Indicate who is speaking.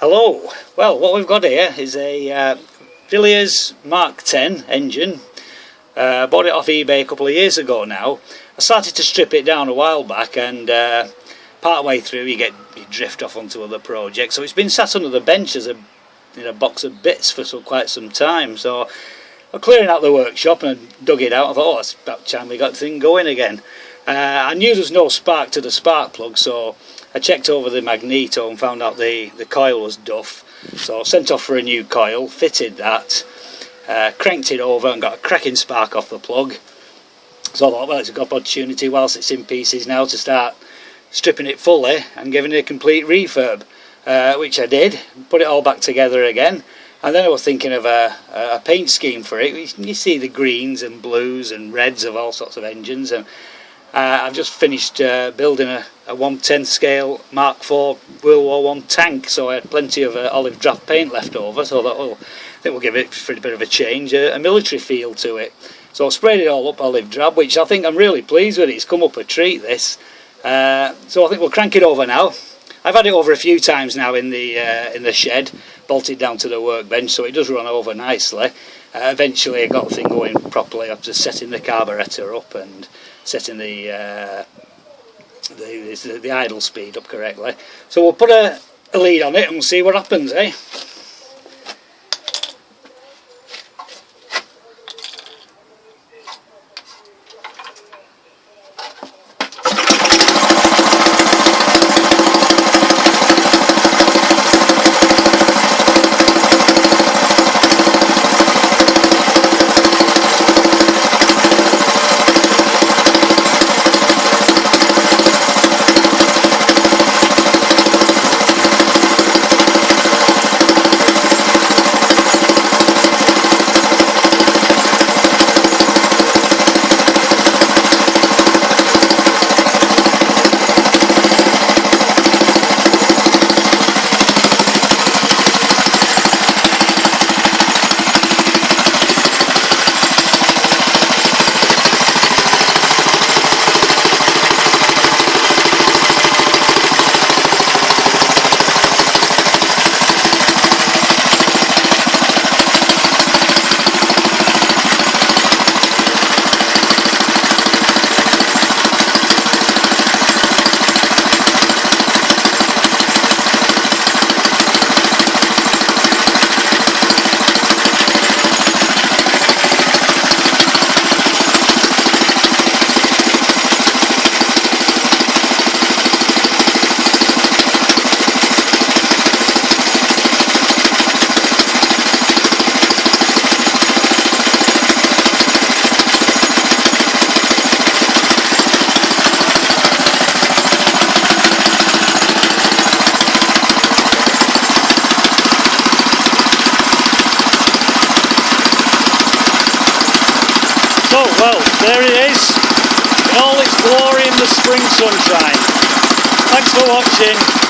Speaker 1: Hello. Well, what we've got here is a Villiers Mark 10 engine. Bought it off eBay a couple of years ago now. I started to strip it down a while back, and part way through you drift off onto other projects. So it's been sat under the bench as in a box of bits for quite some time. So I'm clearing out the workshop and I dug it out. I thought, oh, it's about time we got the thing going again. I knew there was no spark to the spark plug, so I checked over the magneto and found out the coil was duff. So I sent off for a new coil, fitted that, cranked it over and got a cracking spark off the plug. So I thought, well, it's a good opportunity whilst it's in pieces now to start stripping it fully and giving it a complete refurb, which I did. Put it all back together again, and then I was thinking of a paint scheme for it. You see the greens and blues and reds of all sorts of engines, and I've just finished building a 1/10 scale Mark IV World War I tank, so I had plenty of olive drab paint left over, so that I think we'll give it for a bit of a change, a military feel to it. So I sprayed it all up olive drab, which I think I'm really pleased with. It's come up a treat, this. So I think we'll crank it over now. I've had it over a few times now in the shed, bolted down to the workbench, so it does run over nicely. Eventually I got the thing going properly up to setting the carburettor up and setting the idle speed up correctly. So we'll put a lead on it and we'll see what happens, eh? So, well, there it is, in all its glory in the spring sunshine. Thanks for watching.